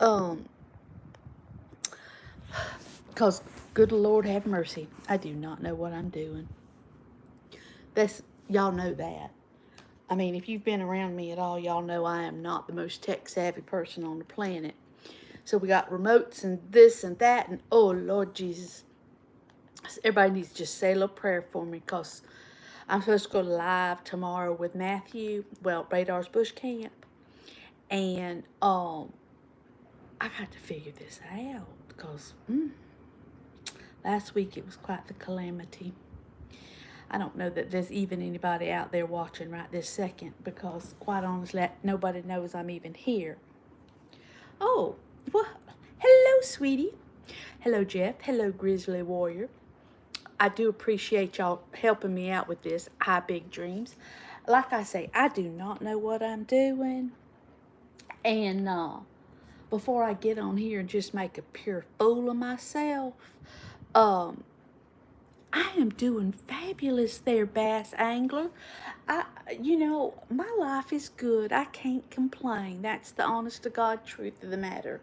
Um, because good Lord have mercy, I do not know what I'm doing. That's y'all know that. I mean, if you've been around me at all, y'all know I am not the most tech savvy person on the planet. So we got remotes and this and that, and oh Lord Jesus, everybody needs to just say a little prayer for me because I'm supposed to go live tomorrow with Matthew. Well, Radar's Bush Camp, and I got to figure this out because last week it was quite the calamity. I don't know that there's even anybody out there watching right this second because, quite honestly, nobody knows I'm even here. Oh, well, hello, sweetie. Hello, Jeff. Hello, Grizzly Warrior. I do appreciate y'all helping me out with this. I have big dreams. Like I say, I do not know what I'm doing. And before I get on here and just make a pure fool of myself, um, I am doing fabulous there, Bass Angler. My life is good. I can't complain. That's the honest to God truth of the matter.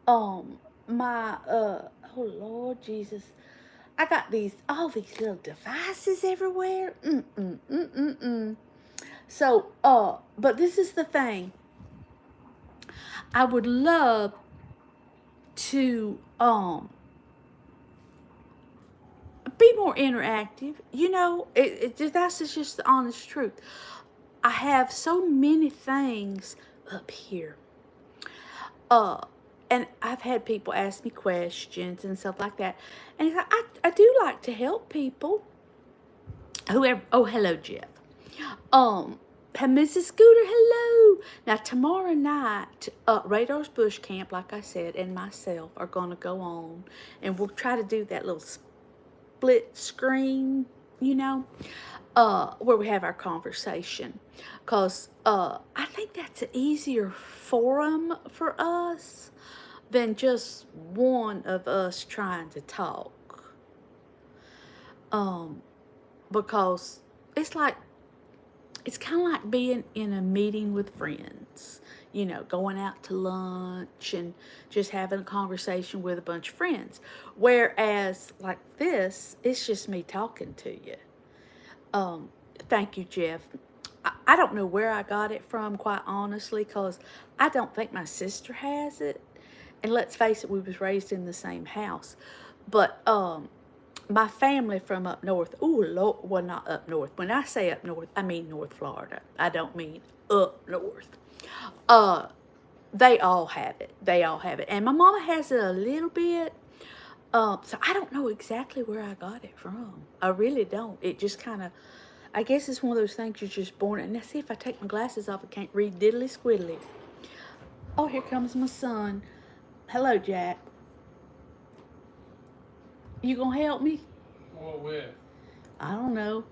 Oh Lord Jesus, I got all these little devices everywhere. Mm. So, but this is the thing. I would love to, be more interactive. That's just the honest truth. I have so many things up here. Uh, and I've had people ask me questions and stuff like that. And I do like to help people. Whoever, oh, hello, Jeff. Mrs. Scooter, hello. Now, tomorrow night, Radar's Bush Camp, like I said, and myself are going to go on. And we'll try to do that little split screen, where we have our conversation. Because I think that's an easier forum for us than just one of us trying to talk. Because it's kind of like being in a meeting with friends, going out to lunch and just having a conversation with a bunch of friends. Whereas, like this, it's just me talking to you. Thank you, Jeff. I don't know where I got it from, quite honestly, because I don't think my sister has it. And let's face it, we was raised in the same house. But my family from up north, well, not up north. When I say up north, I mean North Florida. I don't mean up north. They all have it. They all have it. And my mama has it a little bit. So I don't know exactly where I got it from. I really don't. It just kind of, I guess it's one of those things you're just born in. Now, see, if I take my glasses off, I can't read diddly squiddly. Oh, here comes my son. Hello, Jack. You gonna help me? What with? I don't know.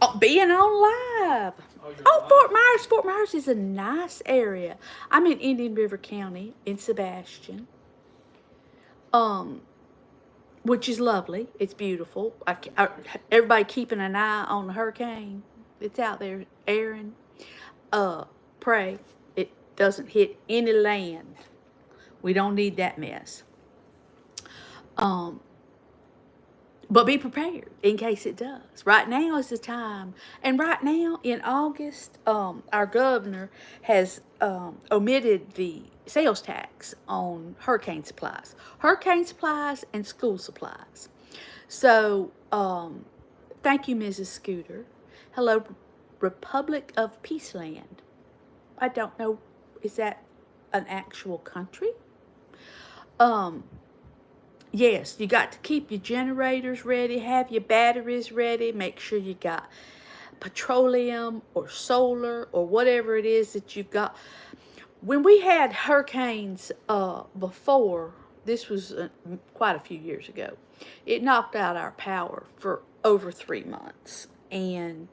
Oh, being on live. Oh, you're Oh, live. Fort Myers. Fort Myers is a nice area. I'm in Indian River County in Sebastian. Which is lovely. It's beautiful. Everybody keeping an eye on the hurricane. It's out there, Aaron. Pray it doesn't hit any land. We don't need that mess. Um, but be prepared in case it does. Right now is the time, and right now in August, our governor has omitted the sales tax on hurricane supplies, and school supplies. So, thank you, Mrs. Scooter. Hello, Republic of Peaceland. I don't know, is that an actual country? Um, yes, you got to keep your generators ready, have your batteries ready, make sure you got petroleum or solar or whatever it is that you've got. When we had hurricanes before, this was quite a few years ago, it knocked out our power for over 3 months. And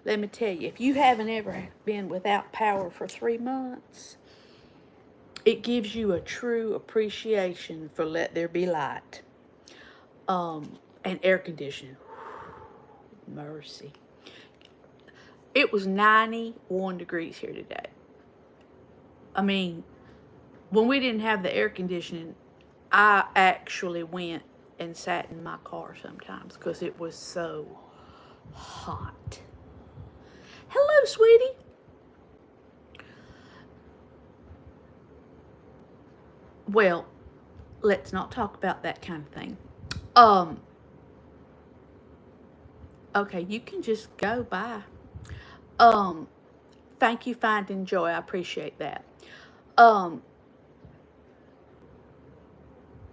let me tell you, if you haven't ever been without power for 3 months, it gives you a true appreciation for let there be light. And air conditioning. Mercy. It was 91 degrees here today. I mean, when we didn't have the air conditioning, I actually went and sat in my car sometimes because it was so hot. Hello, sweetie. Well, let's not talk about that kind of thing. Um, okay, you can just go. Bye. Um, thank you, Finding Joy. I appreciate that. Um,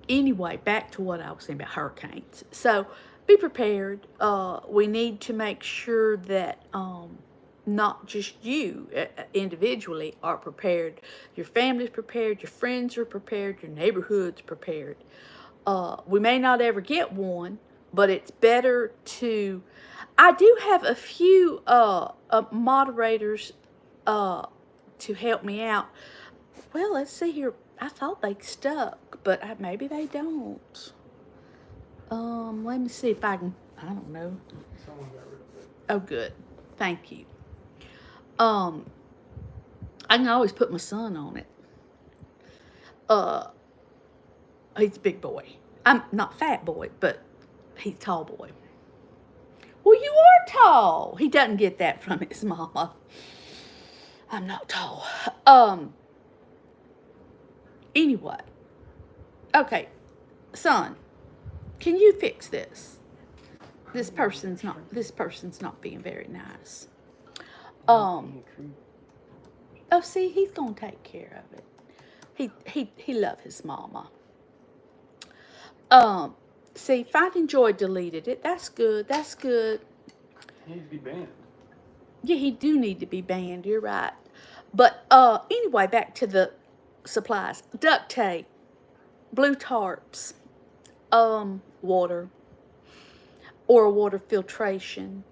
anyway, back to what I was saying about hurricanes. So be prepared. We need to make sure that not just you individually are prepared, your family's prepared, your friends are prepared, your neighborhood's prepared. We may not ever get one, but it's better to. I do have a few moderators to help me out. Well, let's see here. I thought they stuck, but maybe they don't. Let me see if I can. I don't know. Someone got rid of it. Oh, good. Thank you. I can always put my son on it. He's a big boy. I'm not fat boy, but he's tall boy. Well, you are tall. He doesn't get that from his mama. I'm not tall. Anyway. Okay, son, can you fix this? This person's not being very nice. Oh, see, he's gonna take care of it. He love his mama. See, Finding Joy deleted it. That's good. That's good. He needs to be banned. Yeah, he do need to be banned. You're right. But anyway, back to the supplies: duct tape, blue tarps, water, or water filtration.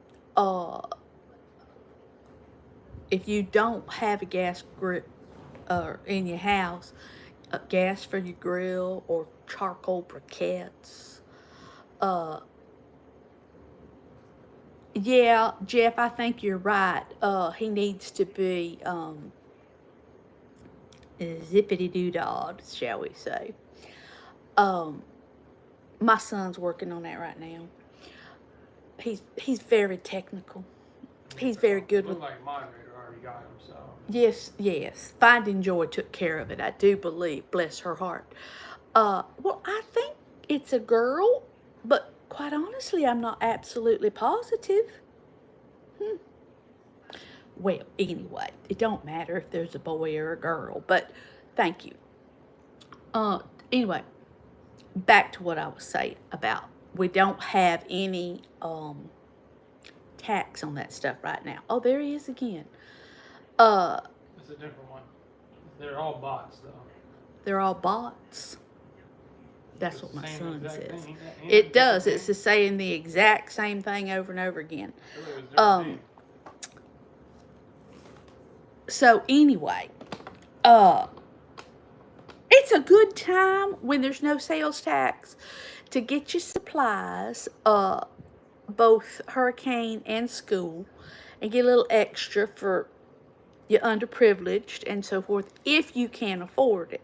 If you don't have a gas grill in your house, gas for your grill or charcoal briquettes. Yeah, Jeff, I think you're right. He needs to be zippity doo dah, shall we say. My son's working on that right now. He's very technical. He's very good with. Like moderator already got him, so. Yes. Finding Joy took care of it. I do believe. Bless her heart. Well, I think it's a girl, but quite honestly, I'm not absolutely positive. Well, anyway, it don't matter if there's a boy or a girl, but thank you. Anyway, back to what I was saying about we don't have any tax on that stuff right now. Oh, there he is again. It's a different one. They're all bots, though. They're all bots. That's It's what the my same son exact says. thing. It does. It's just saying the exact same thing over and over again. So anyway, it's a good time when there's no sales tax to get your supplies, both hurricane and school, and get a little extra for your underprivileged and so forth if you can afford it.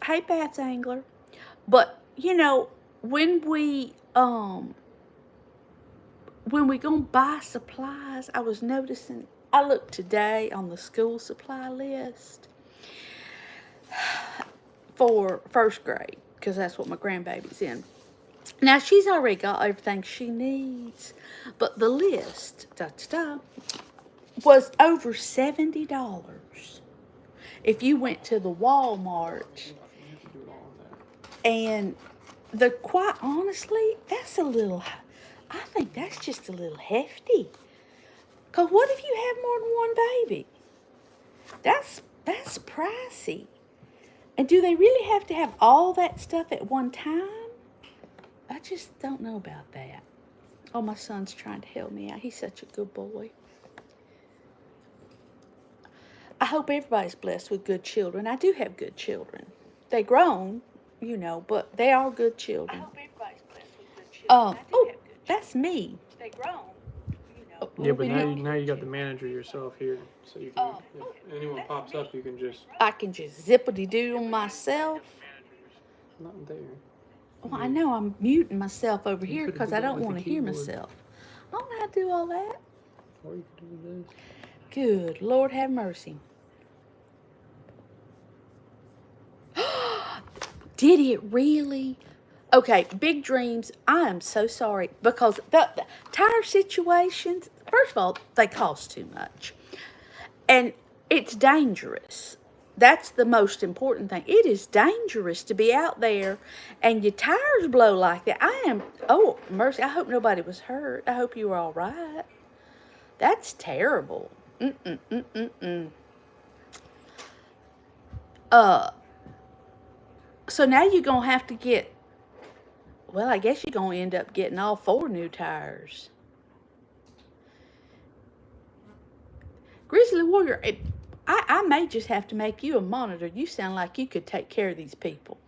Hey, Bats Angler. But you know, when we gonna buy supplies, I was noticing. I looked today on the school supply list for first grade because that's what my grandbaby's in. Now she's already got everything she needs, but the list was over $70 if you went to the Walmart. And quite honestly, that's a little. I think that's just a little hefty. Cause what if you have more than one baby? That's pricey. And do they really have to have all that stuff at one time? I just don't know about that. Oh, my son's trying to help me out. He's such a good boy. I hope everybody's blessed with good children. I do have good children. They grown, you know, but they are good children. I hope everybody's blessed with good children. Oh, that's me. They grown, you know. Yeah, but now you got the manager yourself here, so you can if anyone pops up, you can just I can just zippity doo myself. not there. Well, I know I'm muting myself over You here could because do I that don't with the want to hear keyboard. myself. I don't know how to do all that. Or you could do this. Good Lord have mercy. Did it really? Okay, big dreams. I am so sorry because the tire situations, first of all, they cost too much. And it's dangerous. That's the most important thing. It is dangerous to be out there and your tires blow like that. Oh, mercy. I hope nobody was hurt. I hope you were all right. That's terrible. Mm-mm-mm-mm-mm. So now you're going to have to get, well, I guess you're going to end up getting all 4 new tires. Grizzly Warrior, I may just have to make you a monitor. You sound like you could take care of these people.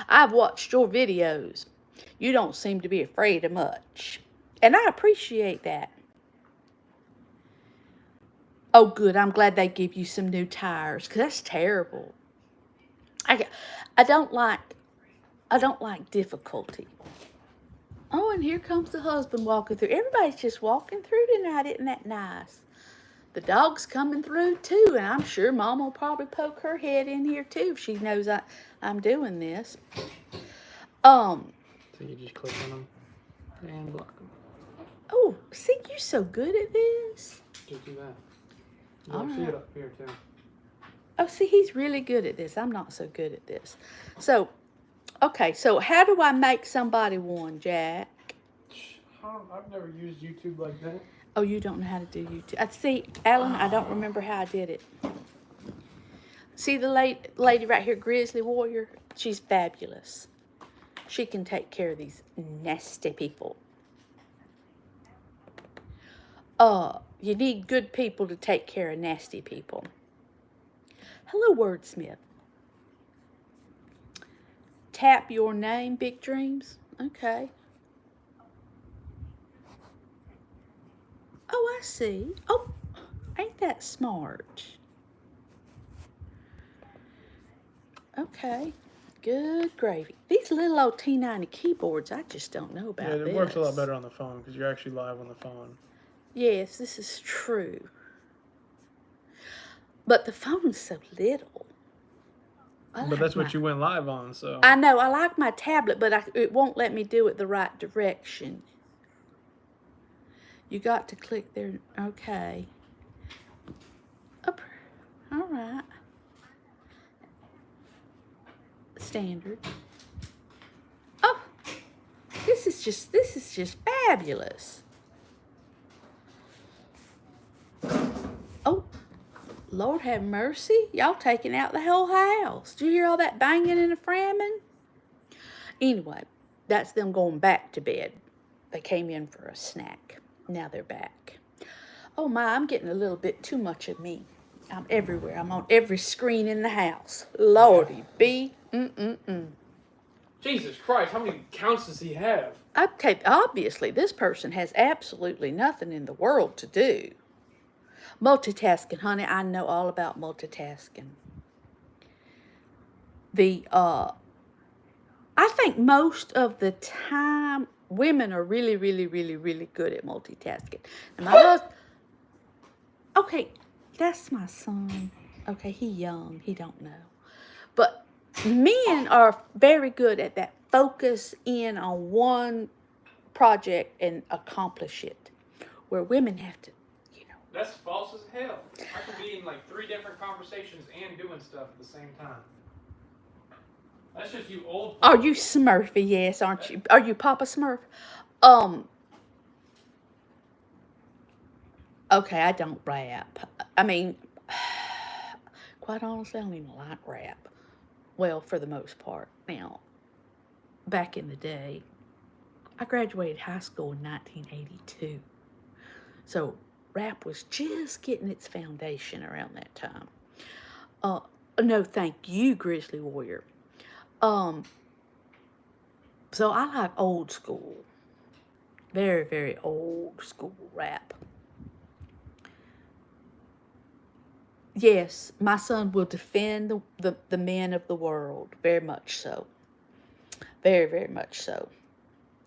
I've watched your videos. You don't seem to be afraid of much. And I appreciate that. Oh, good. I'm glad they give you some new tires, because that's terrible. I don't like difficulty. Oh, and here comes the husband walking through. Everybody's just walking through tonight. Isn't that nice? The dog's coming through too, and I'm sure Mom will probably poke her head in here too if she knows I'm doing this. So you just click on them and block them. Oh, see, you're so good at this. Just do that. All You'll see right. it up here too. Oh, see, he's really good at this. I'm not so good at this. So, okay, so how do I make somebody one, Jack? I've never used YouTube like that. Oh, you don't know how to do YouTube. I see, Alan, I don't remember how I did it. See the lady right here, Grizzly Warrior? She's fabulous. She can take care of these nasty people. You need good people to take care of nasty people. Hello, Wordsmith. Tap your name, Big Dreams. Okay. Oh, I see. Oh, ain't that smart? Okay. Good gravy. These little old T90 keyboards, I just don't know about Yeah, this. it works a lot better on the phone because you're actually live on the phone. Yes, this is true. But the phone's so little. But that's what you went live on, so. I know. I like my tablet, but it won't let me do it the right direction. You got to click there. Okay. Up. All right. Standard. Oh, this is just fabulous. Oh, Lord have mercy. Y'all taking out the whole house. Did you hear all that banging and a framming? Anyway, that's them going back to bed. They came in for a snack. Now they're back. Oh my, I'm getting a little bit too much of me. I'm everywhere. I'm on every screen in the house. Lordy be. Jesus Christ, how many accounts does he have? Okay, obviously, this person has absolutely nothing in the world to do. Multitasking, honey, I know all about multitasking. I think most of the time, women are really, really, really, really good at multitasking. And my husband, okay, that's my son. Okay, he young, he don't know. But men are very good at that. Focus in on one project and accomplish it. Where women have to, That's false as hell. I can be in like 3 different conversations and doing stuff at the same time. That's just you old. Are you Smurfy? Yes, aren't you? Are you Papa Smurf? Okay, I don't rap. I mean, quite honestly, I don't even like rap. Well, for the most part. Now, back in the day, I graduated high school in 1982. So, rap was just getting its foundation around that time. No, thank you, Grizzly Warrior. So I like old school. Very, very old school rap. Yes, my son will defend the men of the world. Very much so. Very, very much so.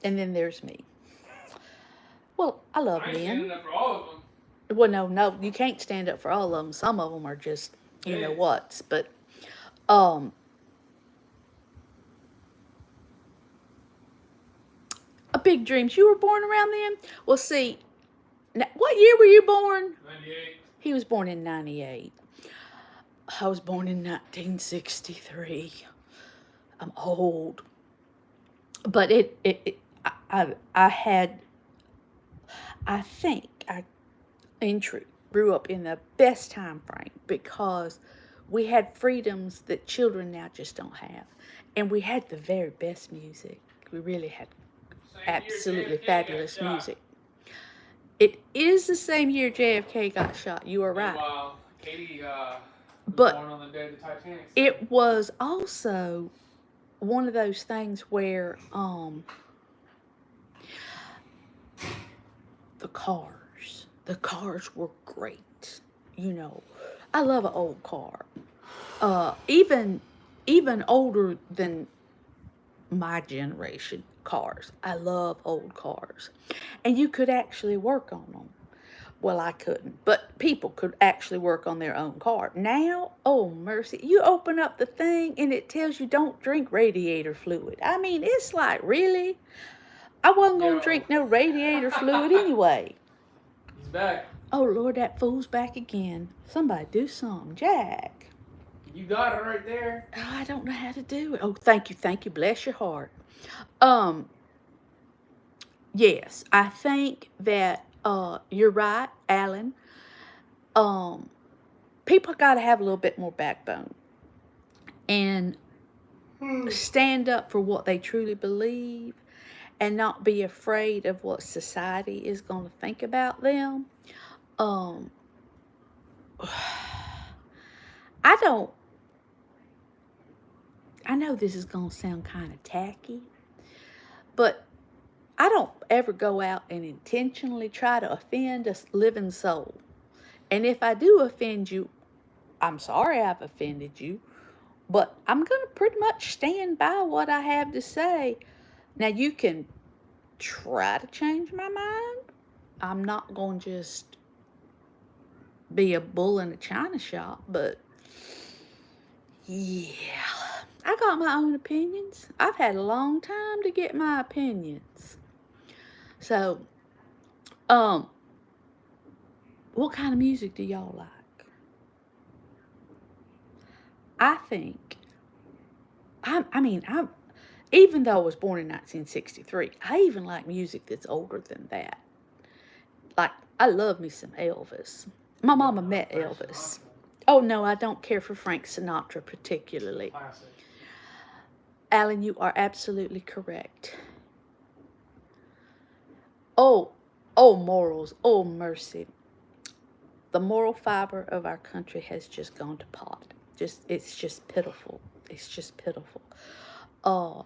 And then there's me. Well, I love I ain't men. standing up for all of them. Well, no, you can't stand up for all of them. Some of them are just, you know Hey. what. But, a Big Dreams. You were born around then? Well, see, what year were you born? 98. He was born in 98. I was born in 1963. I'm old. But I think I, in truth, grew up in the best time frame because we had freedoms that children now just don't have. And we had the very best music. We really had Same year absolutely JFK got fabulous shot. music. It is the same year JFK got shot. You are right. Meanwhile, Katie was But born on the day the Titanic sank. it was also one of those things where the cars were great. You know, I love an old car. Even older than my generation cars. I love old cars. And you could actually work on them. Well, I couldn't, but people could actually work on their own car. Now, oh mercy, you open up the thing and it tells you don't drink radiator fluid. I mean, it's like, really? I wasn't going to drink no radiator fluid anyway. He's back. Oh, Lord, that fool's back again. Somebody do something. Jack. You got it right there. Oh, I don't know how to do it. Oh, thank you. Bless your heart. Yes, I think that you're right, Alan. People got to have a little bit more backbone and stand up for what they truly believe and not be afraid of what society is going to think about them. I know this is going to sound kind of tacky, but I don't ever go out and intentionally try to offend a living soul. And if I do offend you, I'm sorry I've offended you, but I'm going to pretty much stand by what I have to say. Now, you can try to change my mind. I'm not going to just be a bull in a china shop, but yeah, I got my own opinions. I've had a long time to get my opinions. So, what kind of music do y'all like? I think, even though I was born in 1963, I even like music that's older than that. Like, I love me some Elvis. My mama met Elvis. Oh, no, I don't care for Frank Sinatra particularly. Classic. Alan, you are absolutely correct. Oh, morals. Oh, mercy. The moral fiber of our country has just gone to pot. It's just pitiful. It's just pitiful. So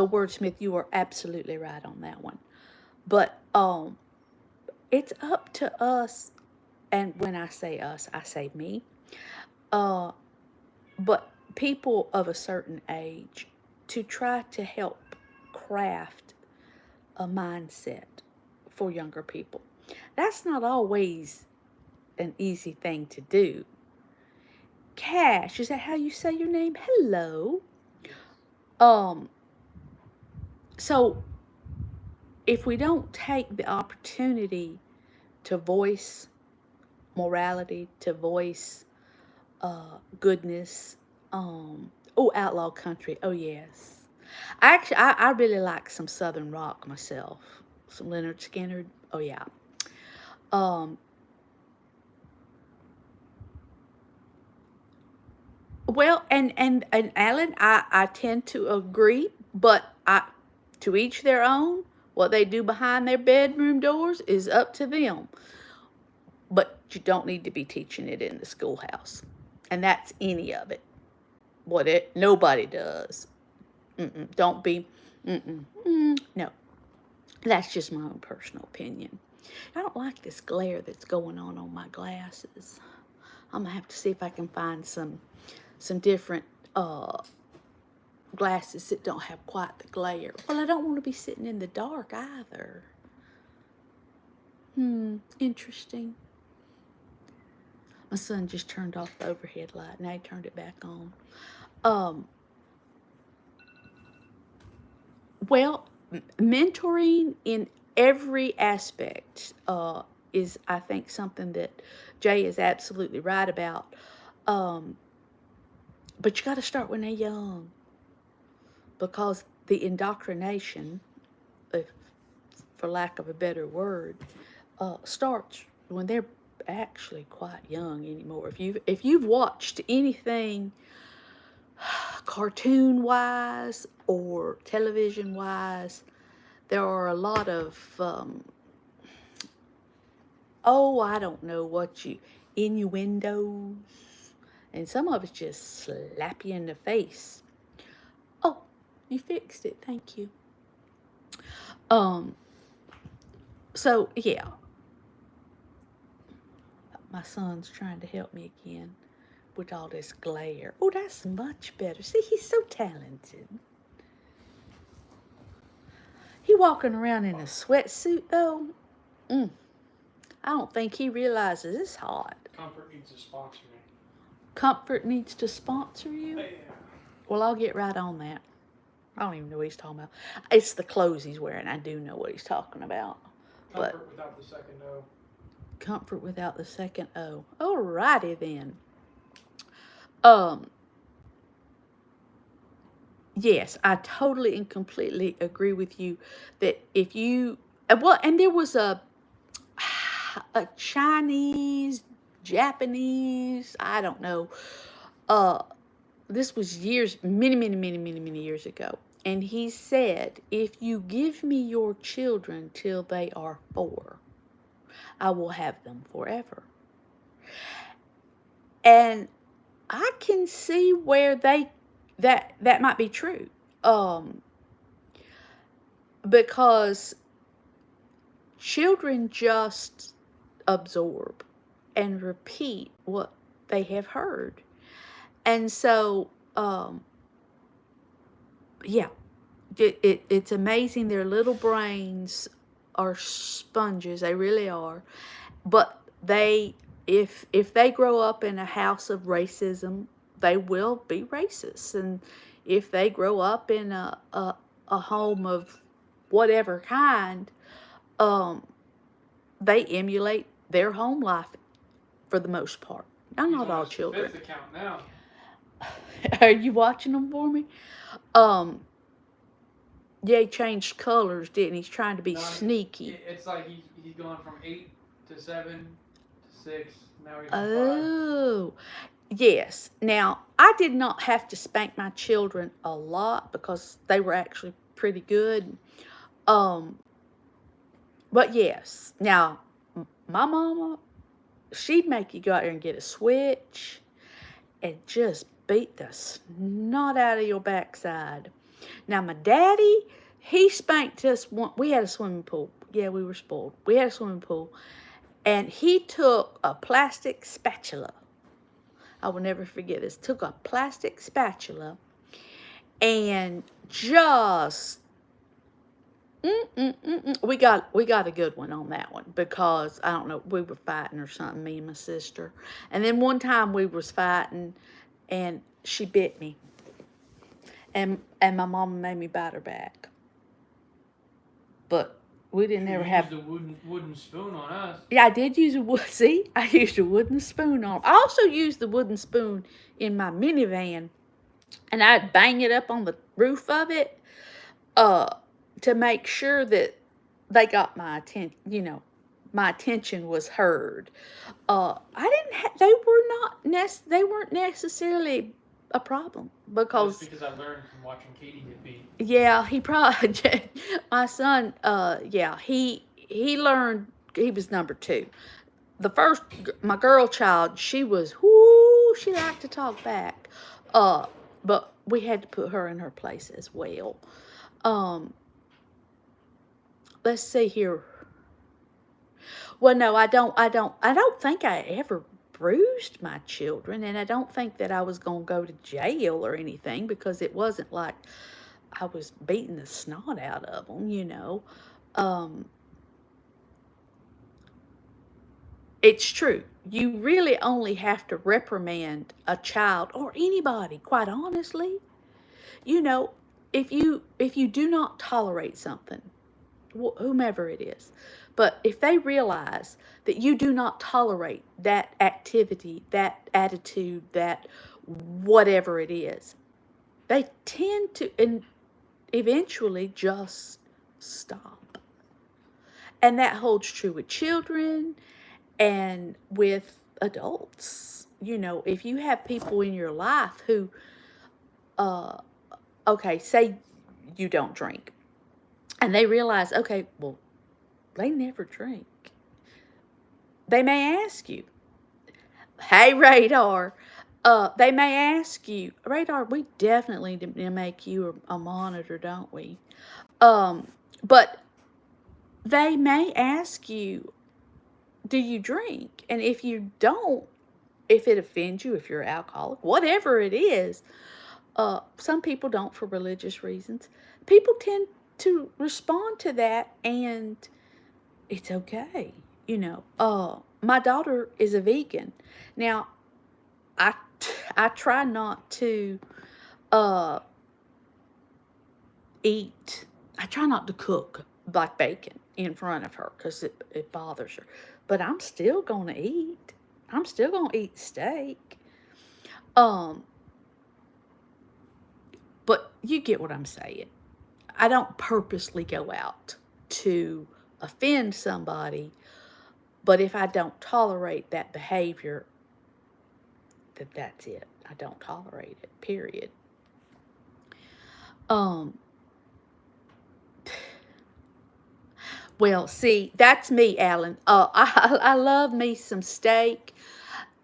Wordsmith, you are absolutely right on that one. But it's up to us, and when I say us, I say me. But people of a certain age to try to help craft a mindset for younger people. That's not always an easy thing to do. Cash, is that how you say your name? Hello. So if we don't take the opportunity to voice morality, to voice goodness, outlaw country, oh yes. I really like some Southern rock myself. Some Leonard Skinner, oh yeah. Well, and Alan, I tend to agree, but to each their own. What they do behind their bedroom doors is up to them. But you don't need to be teaching it in the schoolhouse, and that's any of it. Nobody does. Don't be. No. That's just my own personal opinion. I don't like this glare that's going on my glasses. I'm gonna have to see if I can find some different glasses that don't have quite the glare. Well, I don't want to be sitting in the dark either. Interesting. My son just turned off the overhead light. Now he turned it back on. Well, mentoring in every aspect is, I think, something that Jay is absolutely right about. But you got to start when they're young, because the indoctrination, if, for lack of a better word, starts when they're actually quite young anymore. If you've watched anything cartoon wise or television wise, there are a lot of I don't know what innuendos, and some of it's just slap you in the face. Oh, you fixed it, thank you. So yeah, my son's trying to help me again with all this glare. Oh, that's much better. See, he's so talented. He walking around in a sweatsuit though. I don't think he realizes it's hot. Comfort needs to sponsor me. Comfort needs to sponsor you? Yeah. Well, I'll get right on that. I don't even know what he's talking about. It's the clothes he's wearing. I do know what he's talking about. Comfort without the second O. Comfort without the second O. Alrighty then. Yes, I totally and completely agree with you that if you, and there was a Chinese, Japanese, I don't know. This was many years ago. And he said, if you give me your children till they are 4, I will have them forever. And I can see where that might be true. Because children just absorb and repeat what they have heard. And so, yeah, it's amazing. Their little brains are sponges. They really are. But if they grow up in a house of racism, they will be racist. And if they grow up in a home of whatever kind, they emulate their home life for the most part. Now, not all children. Fifth account now. Are you watching them for me? Yeah, he changed colors, didn't he? He's trying to be sneaky. It's like he's going from 8 to 7 to 6. Now he's on 5. Yes. Now, I did not have to spank my children a lot because they were actually pretty good. But yes. Now, my mama, she'd make you go out there and get a switch and just beat the snot out of your backside. Now, my daddy, he spanked us. We had a swimming pool. Yeah, we were spoiled. We had a swimming pool. And he took a plastic spatula. I will never forget this. Took a plastic spatula and just we got a good one on that one, because I don't know, we were fighting or something, me and my sister. And then one time we was fighting and she bit me. And my mama made me bite her back. But we didn't ever have the wooden spoon on us. Yeah, I did use I used a wooden spoon on. I also used the wooden spoon in my minivan, and I'd bang it up on the roof of it, to make sure that they got my attention. My attention was heard. They weren't necessarily a problem, because I learned from watching Katie get beat. Yeah, he probably my son. He learned. He was number 2. The first, my girl child, she was she liked to talk back. But we had to put her in her place as well. let's see here. Well, no, I don't think I ever bruised my children, and I don't think that I was going to go to jail or anything, because it wasn't like I was beating the snot out of them. Um, it's true. You really only have to reprimand a child, or anybody, quite honestly. You know, if you do not tolerate something, whomever it is, but if they realize that you do not tolerate that activity, that attitude, that whatever it is, they tend to and eventually just stop. And that holds true with children and with adults. If you have people in your life who, uh, okay, say you don't drink, and they realize, okay, well, they never drink. They may ask you, hey, Radar. They may ask you, Radar, we definitely need to make you a monitor, don't we? But they may ask you, do you drink? And if you don't, if it offends you, if you're an alcoholic, whatever it is, some people don't for religious reasons. People tend to respond to that, and it's okay. My daughter is a vegan. Now, I I try not to uh eat. I try not to cook like bacon in front of her, because it bothers her. But I'm still gonna eat. I'm still gonna eat steak. Um, but you get what I'm saying. I don't purposely go out to offend somebody, but if I don't tolerate that behavior, that's it. I don't tolerate it. Period. Um, well, see, that's me, Alan. I love me some steak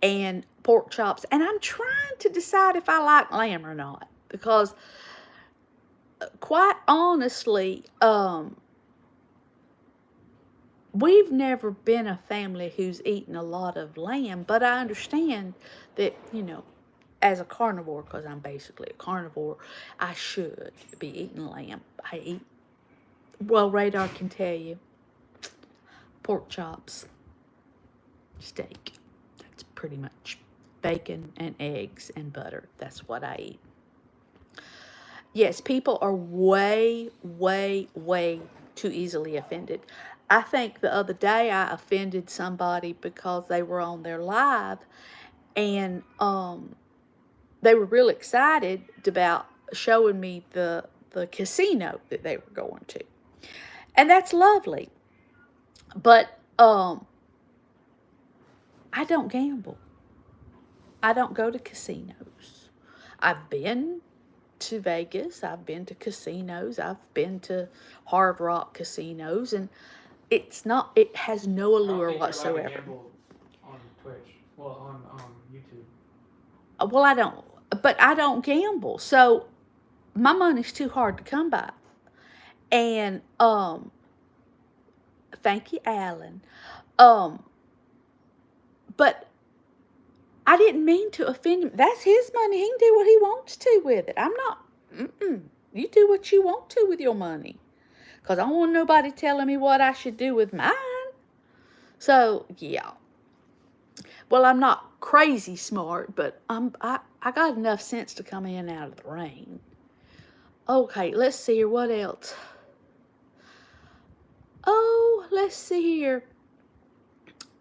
and pork chops, and I'm trying to decide if I like lamb or not, because quite honestly, we've never been a family who's eaten a lot of lamb, but I understand that, as a carnivore, because I'm basically a carnivore, I should be eating lamb. I eat, well, Radar can tell you, pork chops, steak. That's pretty much bacon and eggs and butter. That's what I eat. Yes, people are way, way, way too easily offended. I think the other day I offended somebody because they were on their live, and they were real excited about showing me the casino that they were going to. And that's lovely. But I don't gamble. I don't go to casinos. I've been to Vegas. I've been to casinos. I've been to Hard Rock casinos, and it has no allure whatsoever. Gamble on Twitch. Well, on YouTube. Well, I don't gamble. So my money's too hard to come by. And thank you, Alan. But I didn't mean to offend him. That's his money. He can do what he wants to with it. I'm not. You do what you want to with your money, because I don't want nobody telling me what I should do with mine. So yeah. Well, I'm not crazy smart, but I got enough sense to come in out of the rain. Okay, let's see here. What else? Oh, let's see here.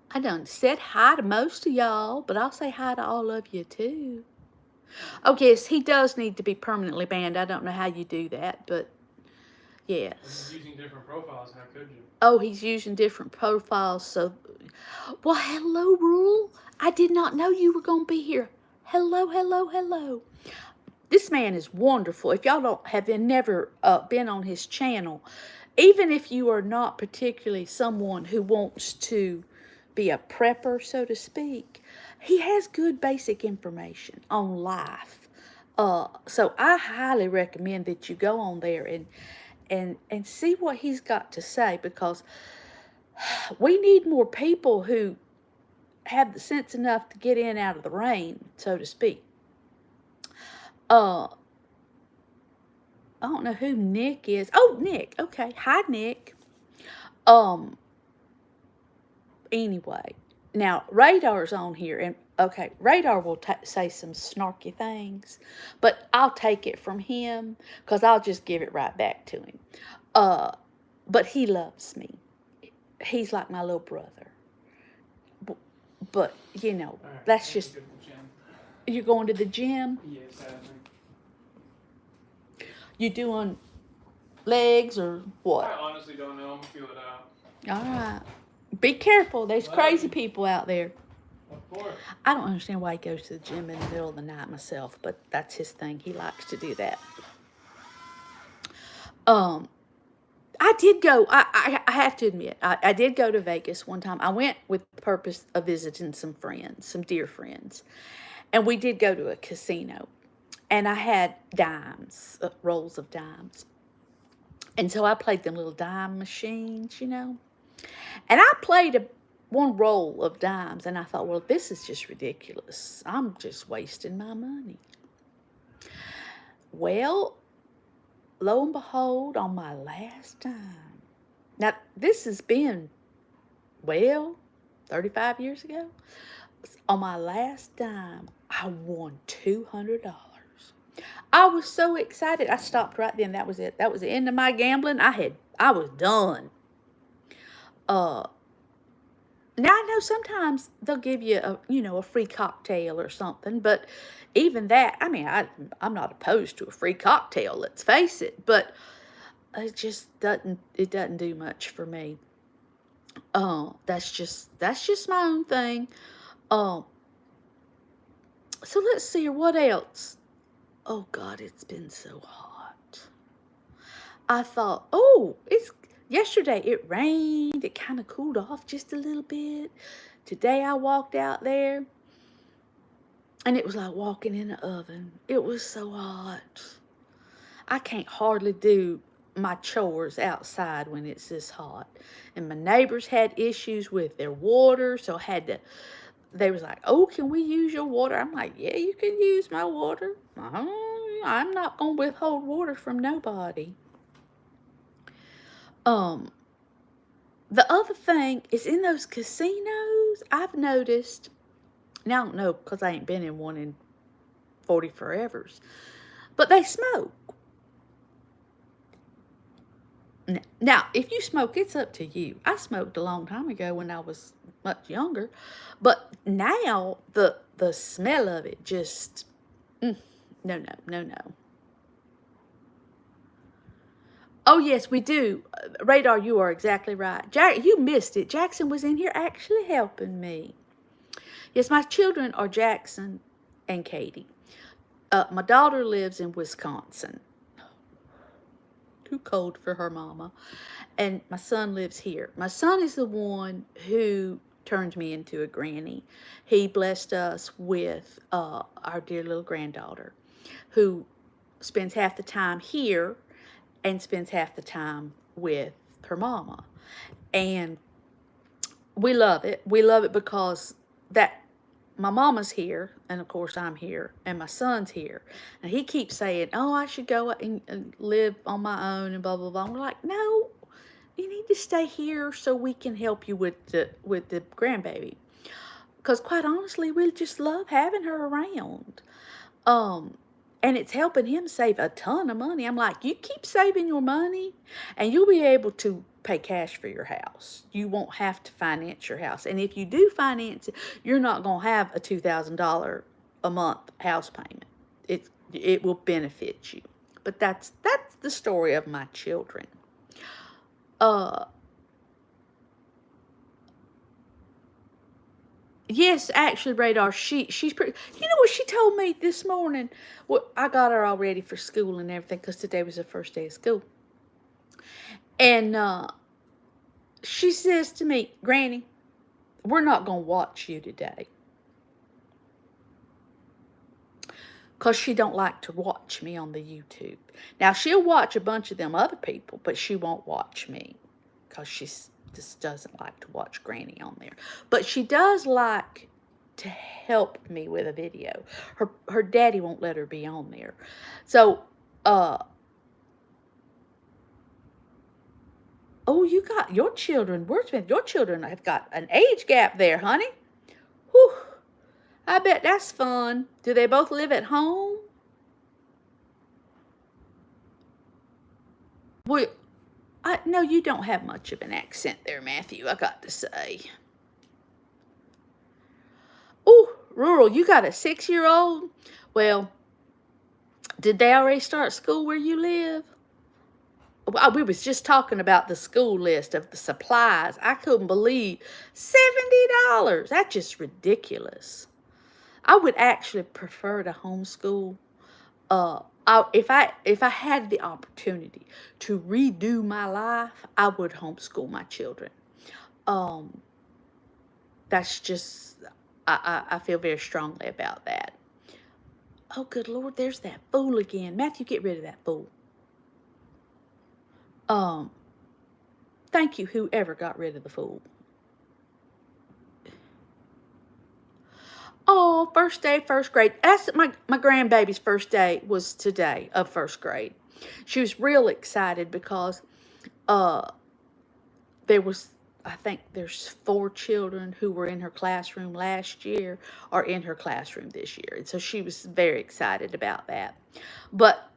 I done said hi to most of y'all, but I'll say hi to all of you too. Oh, yes, he does need to be permanently banned. I don't know how you do that, but yes. He's using different profiles. How could you? Oh, he's using different profiles. So, well, hello, Rule. I did not know you were going to be here. Hello, hello, hello. This man is wonderful. If y'all don't have never been on his channel, even if you are not particularly someone who wants to be a prepper, so to speak, he has good basic information on life. So I highly recommend that you go on there and see what he's got to say, because we need more people who have the sense enough to get in out of the rain, so to speak. I don't know who Nick is. Oh, Nick. Okay. Hi, Nick. Anyway, now Radar's on here, and okay, Radar will say some snarky things, but I'll take it from him because I'll just give it right back to him. But he loves me. He's like my little brother. But you know, Alright, that's I just. have to go to the gym. You're going to the gym. Yes, I think. You doing legs or what? I honestly don't know. I'm gonna feel it out. All right. Be careful. There's Well, crazy people out there. Of course. I don't understand why he goes to the gym in the middle of the night myself, but that's his thing. He likes to do that. I did go. I have to admit, I did go to Vegas one time. I went with the purpose of visiting some friends, some dear friends, and we did go to a casino. And I had dimes, rolls of dimes. And so I played them little dime machines, you know. And I played one roll of dimes, and I thought, well, this is just ridiculous. I'm just wasting my money. Well, lo and behold, on my last time. Now, this has been, 35 years ago. On my last dime, I won $200. I was so excited. I stopped right then. That was it. That was the end of my gambling. I was done. Now I know sometimes they'll give you a free cocktail or something, but even that, I mean, I'm not opposed to a free cocktail, let's face it, but it just doesn't do much for me. That's just my own thing. So let's see here, what else? Oh God, it's been so hot. I thought, yesterday it rained. It kind of cooled off just a little bit. Today I walked out there and it was like walking in an oven. It was so hot. I can't hardly do my chores outside when it's this hot. And my neighbors had issues with their water, so they was like, oh, can we use your water? I'm like, yeah, you can use my water. I'm not going to withhold water from nobody. The other thing is in those casinos, I've noticed, now I don't know because I ain't been in one in 40 forevers, but they smoke. Now, if you smoke, it's up to you. I smoked a long time ago when I was much younger, but now the smell of it just, no. Oh, yes, we do. Radar, you are exactly right. You missed it. Jackson was in here actually helping me. Yes, my children are Jackson and Katie. My daughter lives in Wisconsin. Too cold for her mama. And my son lives here. My son is the one who turned me into a granny. He blessed us with our dear little granddaughter, who spends half the time here and spends half the time with her mama. And we love it. We love it because my mama's here, and of course I'm here, and my son's here. And he keeps saying, oh, I should go and live on my own and blah, blah, blah. And we're like, no, you need to stay here so we can help you with the grandbaby. Because quite honestly, we just love having her around. And it's helping him save a ton of money. I'm like, you keep saving your money and you'll be able to pay cash for your house. You won't have to finance your house. And if you do finance it, you're not going to have a $2,000 a month house payment. It will benefit you. But that's the story of my children. Yes, actually, Radar, she's pretty. You know what she told me this morning? Well, I got her all ready for school and everything because today was the first day of school. And she says to me, Granny, we're not going to watch you today. because she don't like to watch me on the YouTube. Now, she'll watch a bunch of them other people, but she won't watch me because she just doesn't like to watch Granny on there. But she does like to help me with a video. Her daddy won't let her be on there. So, oh, you got your children. Your children have got an age gap there, honey. Whew. I bet that's fun. Do they both live at home? Well, no, you don't have much of an accent there, Matthew, I got to say. Oh, rural, you got a 6-year-old? Well, did they already start school where you live? We was just talking about the school list of the supplies. I couldn't believe $70. That's just ridiculous. I would actually prefer to homeschool. If I had the opportunity to redo my life, I would homeschool my children. That's just, I feel very strongly about that. Oh, good Lord, there's that fool again. Matthew, get rid of that fool. Thank you, whoever got rid of the fool. Oh, first day, first grade. That's my grandbaby's first day was today of first grade. She was real excited because there was, I think there's 4 children who were in her classroom last year are in her classroom this year. And so she was very excited about that. But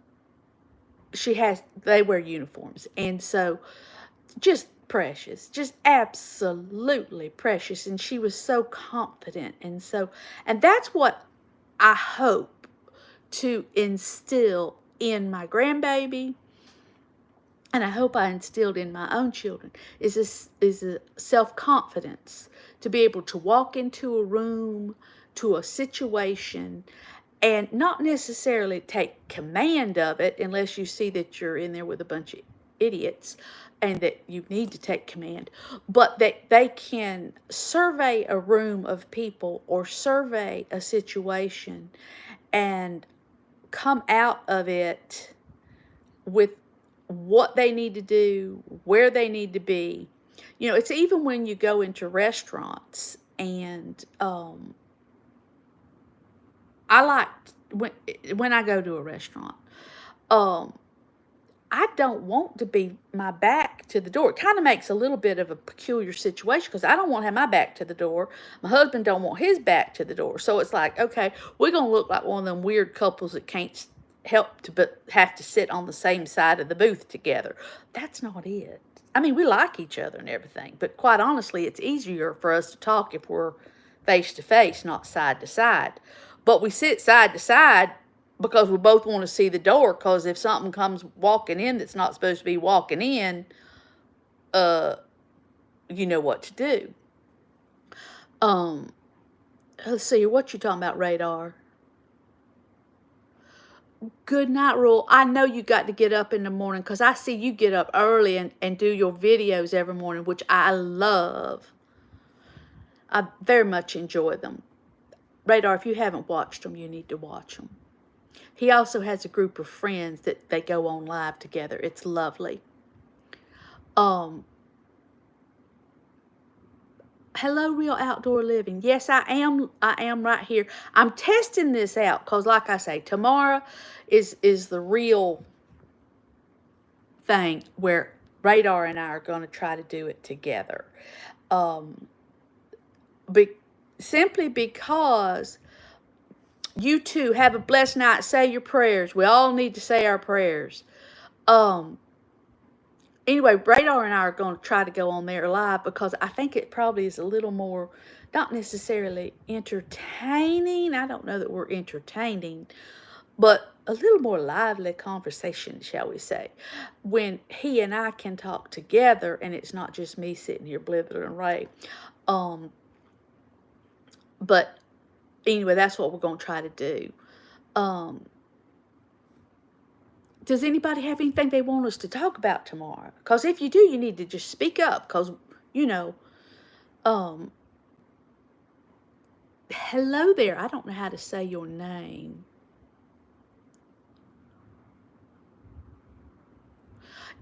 they wear uniforms. And so just precious, just absolutely precious. And she was so confident. And that's what I hope to instill in my grandbaby. And I hope I instilled in my own children is a self-confidence to be able to walk into a room, to a situation, and not necessarily take command of it unless you see that you're in there with a bunch of idiots and that you need to take command, but that they can survey a room of people or survey a situation and come out of it with what they need to do, where they need to be. You know, it's even when you go into restaurants, and I like when I go to a restaurant, I don't want to be my back to the door. It kind of makes a little bit of a peculiar situation because I don't want to have my back to the door. My husband don't want his back to the door. So it's like, okay, we're going to look like one of them weird couples that can't help to but have to sit on the same side of the booth together. That's not it. I mean, we like each other and everything, but quite honestly, it's easier for us to talk if we're face to face, not side to side. But we sit side to side because we both want to see the door, because if something comes walking in that's not supposed to be walking in, you know what to do. Let's see, what you talking about, Radar? Good night, Rule. I know you got to get up in the morning because I see you get up early and do your videos every morning, which I love. I very much enjoy them. Radar, if you haven't watched them, you need to watch them. He also has a group of friends that they go on live together. It's lovely. Hello, Real Outdoor Living. Yes, I am right here. I'm testing this out because, like I say, tomorrow is the real thing where Radar and I are going to try to do it together. Simply because you two have a blessed night. Say your prayers. We all need to say our prayers. Anyway, Radar and I are going to try to go on there live because I think it probably is a little more, not necessarily entertaining. I don't know that we're entertaining, but a little more lively conversation, shall we say, when he and I can talk together and it's not just me sitting here blithering away. But anyway, that's what we're going to try to do. Does anybody have anything they want us to talk about tomorrow? Because if you do, you need to just speak up because, you know, hello there. I don't know how to say your name.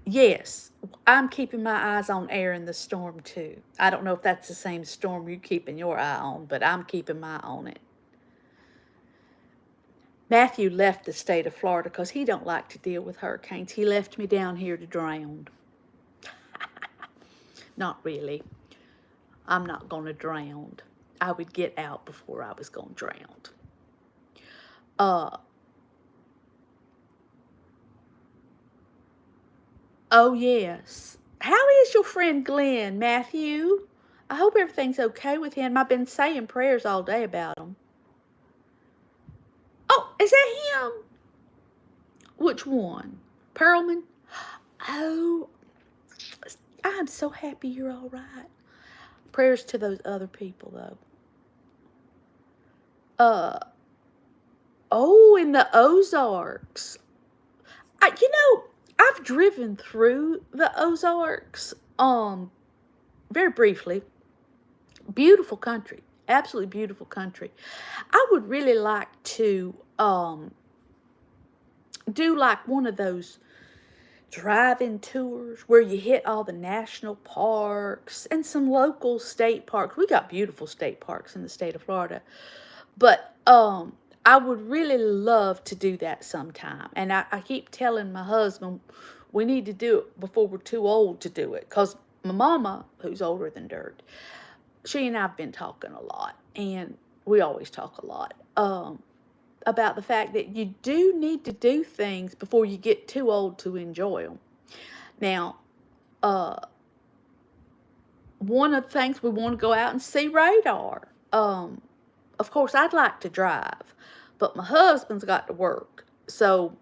yes, I'm keeping my eyes on Aaron the storm too. I don't know if that's the same storm you're keeping your eye on, but I'm keeping my eye on it. Matthew left the state of Florida because he don't like to deal with hurricanes. He left me down here to drown. Not really. I'm not going to drown. I would get out before I was going to drown. Oh, yes. How is your friend Glenn, Matthew? I hope everything's okay with him. I've been saying prayers all day about him. Oh, is that him? Which one? Perlman? Oh, I'm so happy you're all right. Prayers to those other people, though. Oh, in the Ozarks. I've driven through the Ozarks, very briefly. Beautiful country, absolutely beautiful country. I would really like to, do like one of those drive-in tours where you hit all the national parks and some local state parks. We got beautiful state parks in the state of Florida. But I would really love to do that sometime. And I keep telling my husband we need to do it before we're too old to do it. Because my mama, who's older than dirt, she and I have been talking a lot. And we always talk a lot about the fact that you do need to do things before you get too old to enjoy them. Now, one of the things we want to go out and see radar. Of course, I'd like to drive, but my husband's got to work, so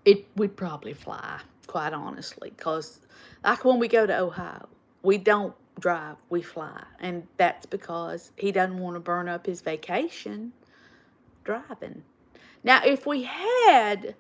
we'd probably fly, quite honestly, because like when we go to Ohio, we don't drive, we fly, and that's because he doesn't want to burn up his vacation driving. Now, if we had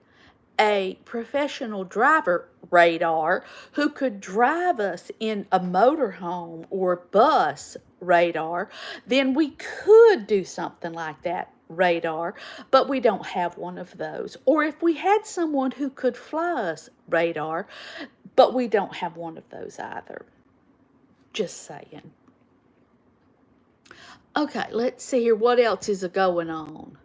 a professional driver, radar, who could drive us in a motorhome or bus, radar, then we could do something like that, radar, but we don't have one of those. Or if we had someone who could fly us, radar, but we don't have one of those either. Just saying. Okay, let's see here. What else is going on?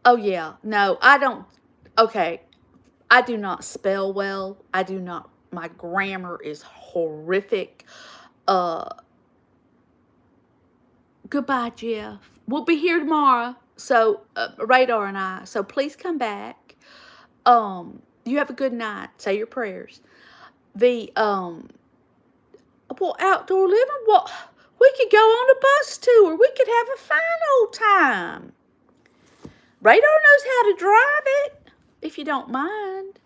Oh, yeah. No, I don't. Okay. I do not spell well. I do not. My grammar is horrific. Goodbye, Jeff. We'll be here tomorrow. So, Radar and I. So, please come back. You have a good night. Say your prayers. Well, outdoor living, well, we could go on a bus tour. We could have a fine old time. Radar knows how to drive it, if you don't mind.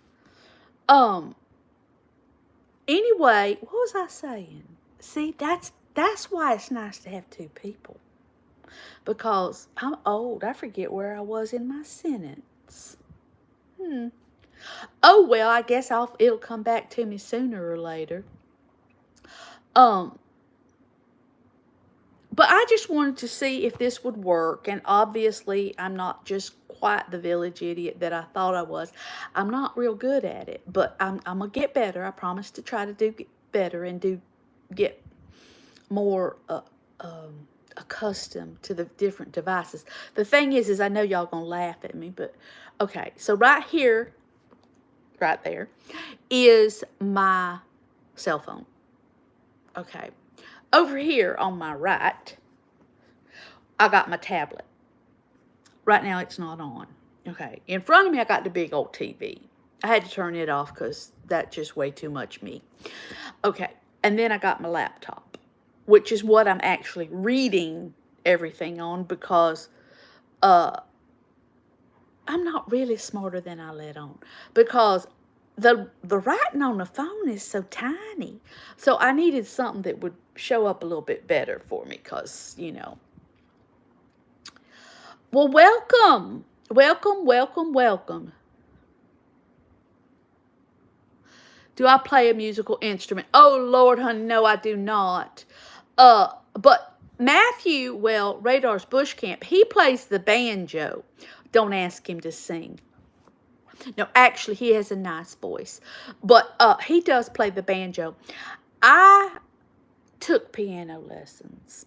Anyway, what was I saying? See, that's why it's nice to have two people. Because I'm old. I forget where I was in my sentence. Oh, well, I guess it'll come back to me sooner or later. But I just wanted to see if this would work. And obviously, I'm not just quite the village idiot that I thought I was. I'm not real good at it. But I'm going to get better. I promise to try to do better and get more accustomed to the different devices. The thing is I know y'all going to laugh at me. But, okay. So right here, right there, is my cell phone. Okay. Over here on my right, I got my tablet. Right now, it's not on. Okay. In front of me, I got the big old TV. I had to turn it off because that's just way too much me. Okay. And then I got my laptop, which is what I'm actually reading everything on because I'm not really smarter than I let on. Because the writing on the phone is so tiny. So I needed something that would show up a little bit better for me because, Well, welcome. Welcome, welcome, welcome. Do I play a musical instrument? Oh, Lord, honey, no, I do not. But Matthew, well, Radar's Bush Camp, he plays the banjo. Don't ask him to sing. No, actually, he has a nice voice. But he does play the banjo. I took piano lessons.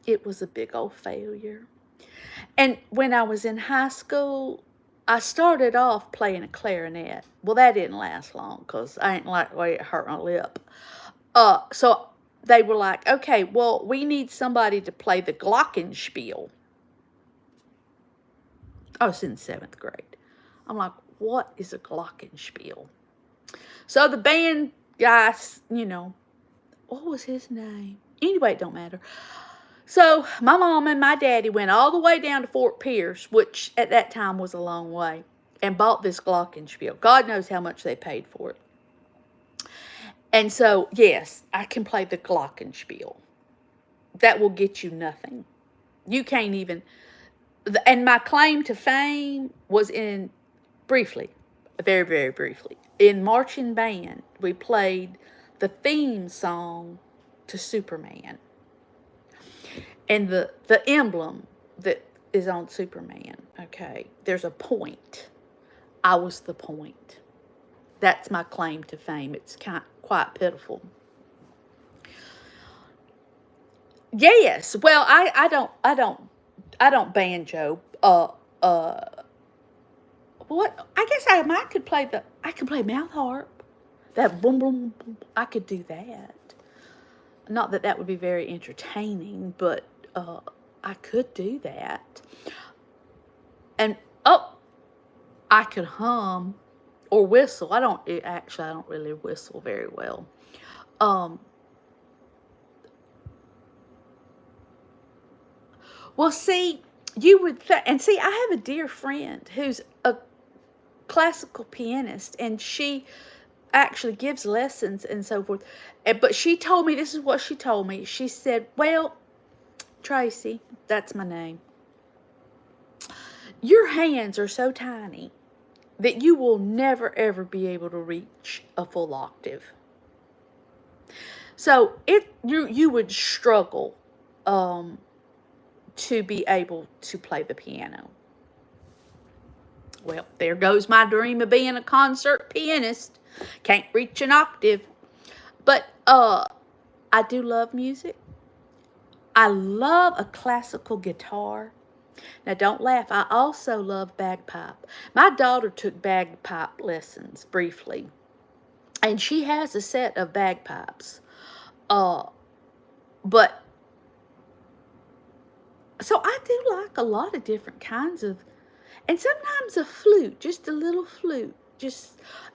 It was a big old failure. And when I was in high school, I started off playing a clarinet. Well, that didn't last long because I didn't like the way it hurt my lip. So they were like, okay, well, we need somebody to play the glockenspiel. I was in 7th grade. I'm like, what is a glockenspiel? So the band guy, what was his name? Anyway, it don't matter. So my mom and my daddy went all the way down to Fort Pierce, which at that time was a long way, and bought this glockenspiel. God knows how much they paid for it. And so, yes, I can play the glockenspiel. That will get you nothing. You can't even... And my claim to fame was briefly, very, very briefly, in marching band, we played the theme song to Superman. And the emblem that is on Superman, okay, there's a point. I was the point. That's my claim to fame. It's quite pitiful. Yes, well, I don't banjo. What? I guess I could play mouth harp. That boom boom boom. I could do that. Not that would be very entertaining, but I could do that. And I could hum or whistle. I don't really whistle very well. Well, see, you would and see, I have a dear friend who's a classical pianist, and she actually gives lessons and so forth. But she told me, this is what she told me. She said, well, Tracy, that's my name, your hands are so tiny that you will never ever be able to reach a full octave. So you would struggle to be able to play the piano. Well, there goes my dream of being a concert pianist. Can't reach an octave. But I do love music. I love a classical guitar. Now, don't laugh. I also love bagpipe. My daughter took bagpipe lessons briefly, and she has a set of bagpipes. But so I do like a lot of different kinds of, and sometimes a flute, just a little flute.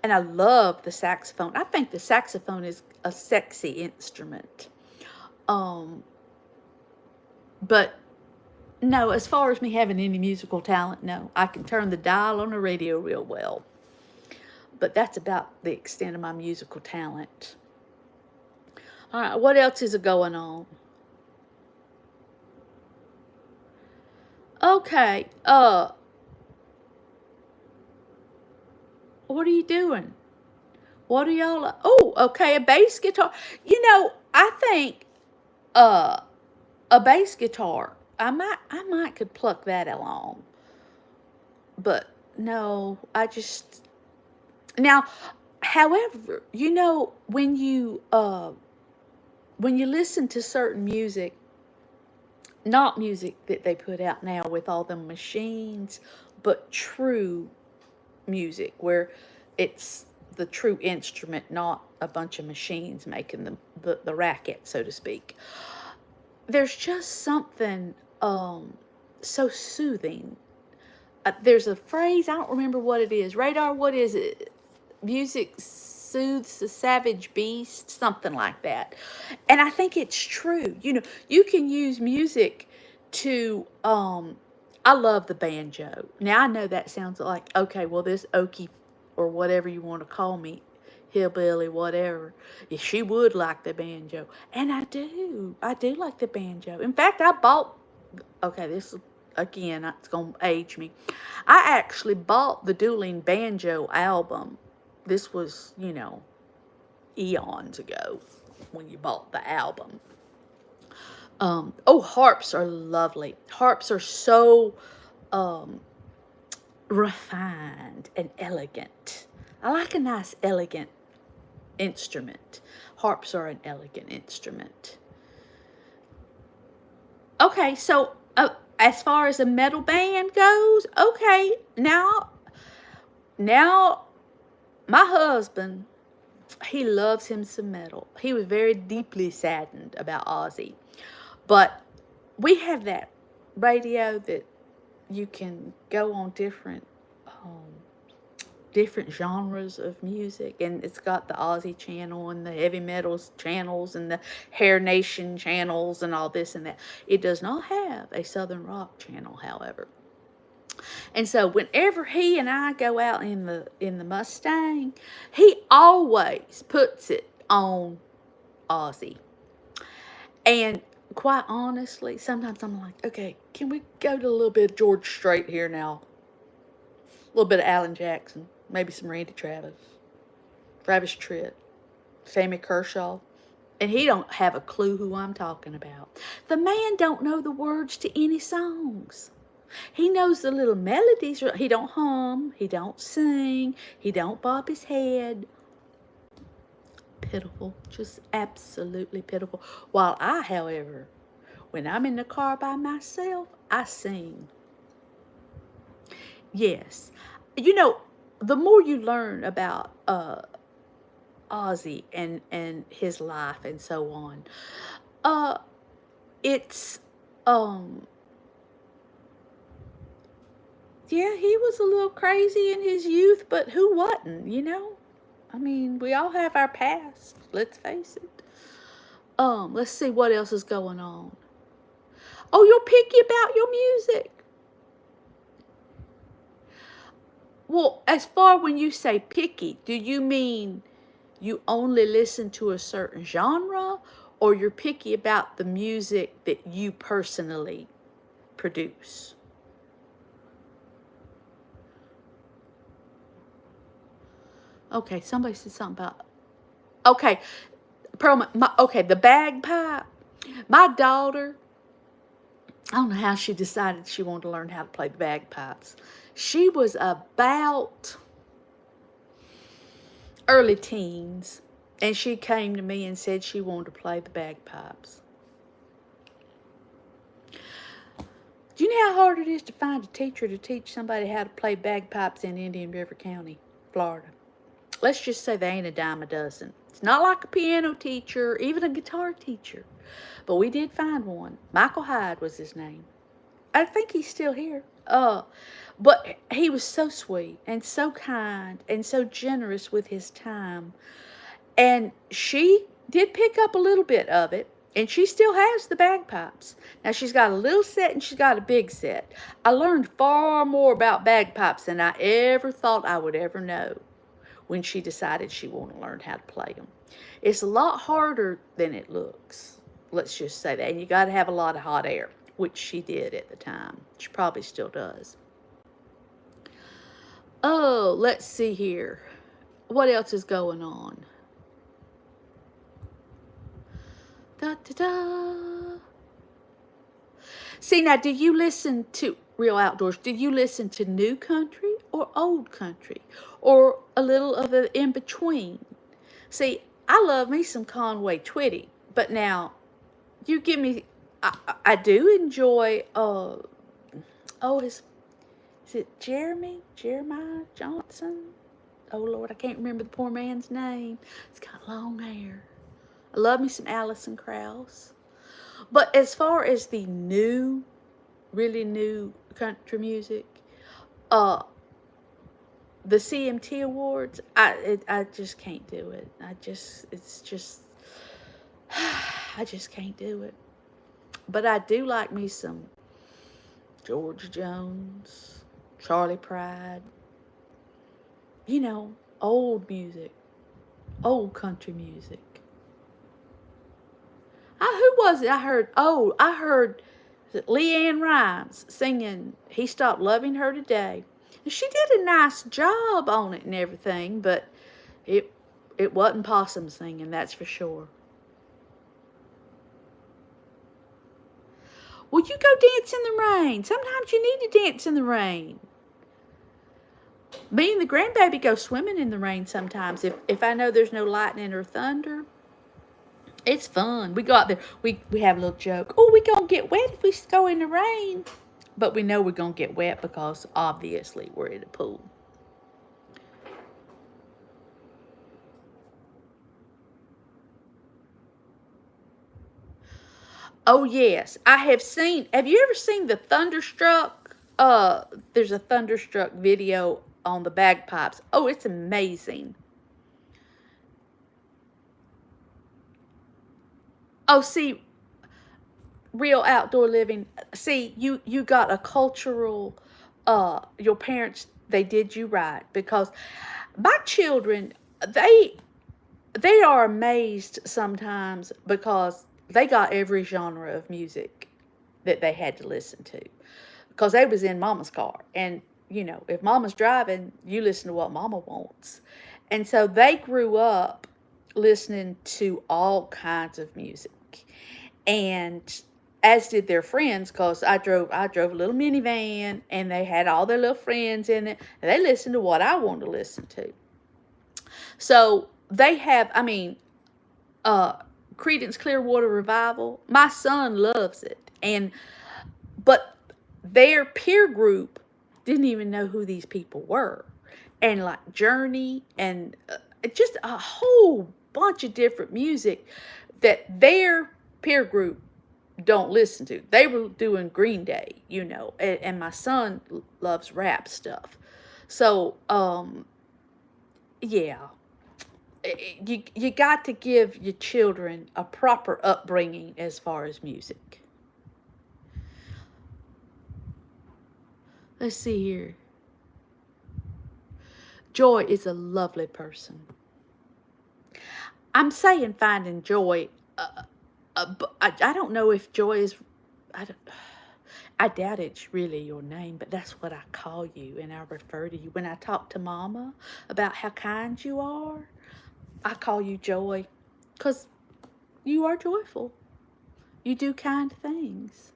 And I love the saxophone. I think the saxophone is a sexy instrument. But no, as far as me having any musical talent, no. I can turn the dial on the radio real well. But that's about the extent of my musical talent. All right, what else is going on? Okay, what are you doing? What are y'all... Oh, okay, a bass guitar. I think a bass guitar, I might could pluck that along. But no, now, however, when you listen to certain music, not music that they put out now with all the machines, but true music where it's the true instrument, not a bunch of machines making the racket, so to speak. There's just something so soothing. There's a phrase, I don't remember what it is. Radar, what is it? Music soothes the savage beast, something like that. And I think it's true. You can use music to, I love the banjo. Now, I know that sounds like, okay, well, this Okie, or whatever you want to call me, hillbilly, whatever, she would like the banjo. And I do like the banjo. In fact, I bought, okay, this is, again, it's going to age me. I actually bought the Dueling Banjo album. This was, eons ago when you bought the album. Oh, harps are lovely. Harps are so refined and elegant. I like a nice elegant instrument. Harps are an elegant instrument. Okay, so as far as a metal band goes, okay, now my husband, he loves him some metal. He was very deeply saddened about Ozzy. But we have that radio that you can go on different genres of music, and it's got the Aussie channel and the heavy metals channels and the Hair Nation channels and all this and that. It does not have a Southern rock channel, however. And so whenever he and I go out in the Mustang, he always puts it on Aussie. And quite honestly, sometimes I'm like, okay, can we go to a little bit of George Strait here now? A little bit of Alan Jackson, maybe some Randy Travis, Travis Tritt, Sammy Kershaw. And he don't have a clue who I'm talking about. The man don't know the words to any songs. He knows the little melodies. He don't hum. He don't sing. He don't bob his head. Pitiful. Just absolutely pitiful. While I, however, when I'm in the car by myself, I sing. Yes. You know, the more you learn about Ozzy and his life and so on, it's yeah, he was a little crazy in his youth, but who wasn't, you know? I mean, we all have our past, let's face it. Let's see what else is going on. Oh, you're picky about your music. Well, as far when you say picky, do you mean you only listen to a certain genre, or you're picky about the music that you personally produce? Okay, somebody said something about. Okay, Pearl. Okay, the bagpipe. My daughter, I don't know how she decided she wanted to learn how to play the bagpipes. She was about early teens, and she came to me and said she wanted to play the bagpipes. Do you know how hard it is to find a teacher to teach somebody how to play bagpipes in Indian River County, Florida? Let's just say they ain't a dime a dozen. It's not like a piano teacher, even a guitar teacher. But we did find one. Michael Hyde was his name. I think he's still here. But he was so sweet and so kind and so generous with his time. And she did pick up a little bit of it, and she still has the bagpipes. Now, she's got a little set and she's got a big set. I learned far more about bagpipes than I ever thought I would ever know when she decided she wanted to learn how to play them. It's a lot harder than it looks. Let's just say that. And you got to have a lot of hot air, which she did at the time. She probably still does. Oh, let's see here. What else is going on? Da, da, da. See, now, do you listen to Real Outdoors? Do you listen to new country or old country? Or a little of it in between? See, I love me some Conway Twitty. But now, you give me... I do enjoy... is it Jeremiah Johnson? Oh, Lord, I can't remember the poor man's name. He's got long hair. I love me some Alison Krauss. But as far as the new, really new country music, the CMT Awards, I just can't do it. I just can't do it. But I do like me some George Jones, Charlie Pride, you know, old music, old country music. Who was it I heard? Oh, I heard Leanne Rimes singing He Stopped Loving Her Today. And she did a nice job on it and everything, but it wasn't possum singing, that's for sure. Well, you go dance in the rain. Sometimes you need to dance in the rain. Me and the grandbaby go swimming in the rain sometimes. If I know there's no lightning or thunder, it's fun. We go out there. We have a little joke. Oh, we gonna get wet if we go in the rain. But we know we're gonna get wet because obviously we're in a pool. Oh yes, I have seen. Have you ever seen the Thunderstruck? There's a Thunderstruck video on the bagpipes. Oh, it's amazing. Oh, see, real outdoor living. See, you got a cultural. Your parents, they did you right, because my children, they are amazed sometimes because they got every genre of music that they had to listen to, because they was in mama's car, and if mama's driving, you listen to what mama wants. And so they grew up listening to all kinds of music, and as did their friends, because I drove a little minivan, and they had all their little friends in it, and they listened to what I wanted to listen to. So they have, Creedence Clearwater Revival. My son loves it, but their peer group didn't even know who these people were, and like Journey, and just a whole bunch of different music that their peer group don't listen to. They were doing Green Day, and my son loves rap stuff. So, yeah, you got to give your children a proper upbringing as far as music. Let's see here. Joy is a lovely person. I'm saying finding joy. I don't know if Joy is. I doubt it's really your name, but that's what I call you, and I refer to you when I talk to Mama about how kind you are. I call you Joy, because you are joyful. You do kind things.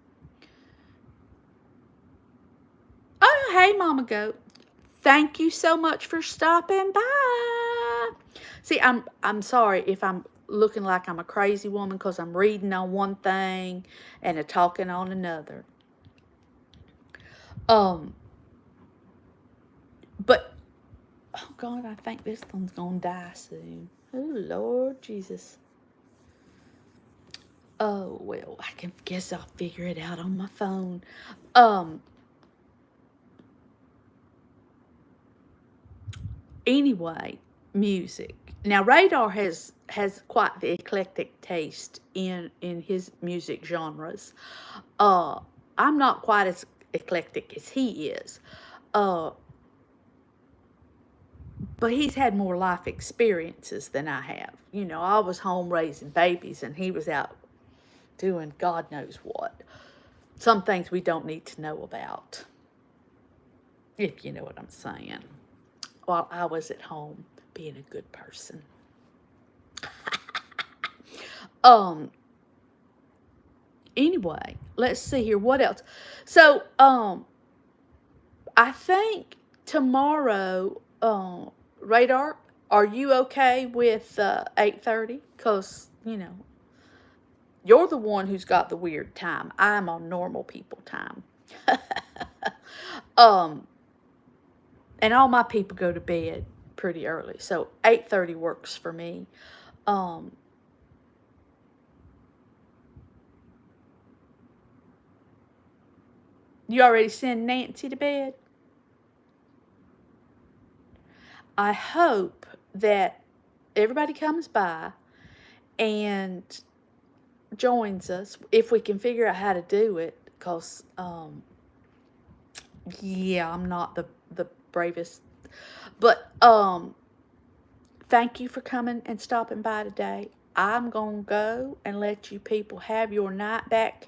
Oh, hey, Mama Goat. Thank you so much for stopping by. See, I'm sorry if I'm looking like I'm a crazy woman, because I'm reading on one thing and a talking on another. But oh God, I think this one's gonna die soon. Oh Lord Jesus. Oh well, guess I'll figure it out on my phone. Anyway, music. Now Radar has quite the eclectic taste in his music genres. I'm not quite as eclectic as he is. But he's had more life experiences than I have. I was home raising babies, and he was out doing God knows what. Some things we don't need to know about, if you know what I'm saying, while I was at home being a good person. Anyway, let's see here. What else? So, I think tomorrow, Radar, are you okay with 8:30? Because, you're the one who's got the weird time. I'm on normal people time. And all my people go to bed pretty early. So 8:30 works for me. You already send Nancy to bed? I hope that everybody comes by and joins us if we can figure out how to do it, because yeah, I'm not the bravest, but thank you for coming and stopping by today. I'm gonna go and let you people have your night back.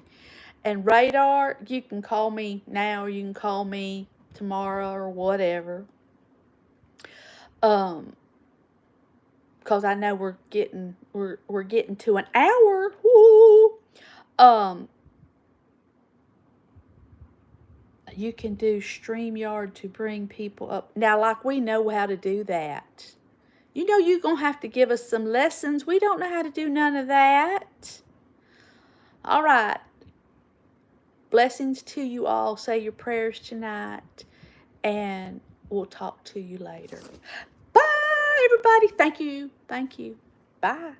And Radar, you can call me now, or you can call me tomorrow, or whatever. Because I know we're getting to an hour. Woo! You can do StreamYard to bring people up. Now, like, we know how to do that. You know you're going to have to give us some lessons. We don't know how to do none of that. All right. Blessings to you all. Say your prayers tonight. And we'll talk to you later. Bye, everybody. Thank you. Thank you. Bye.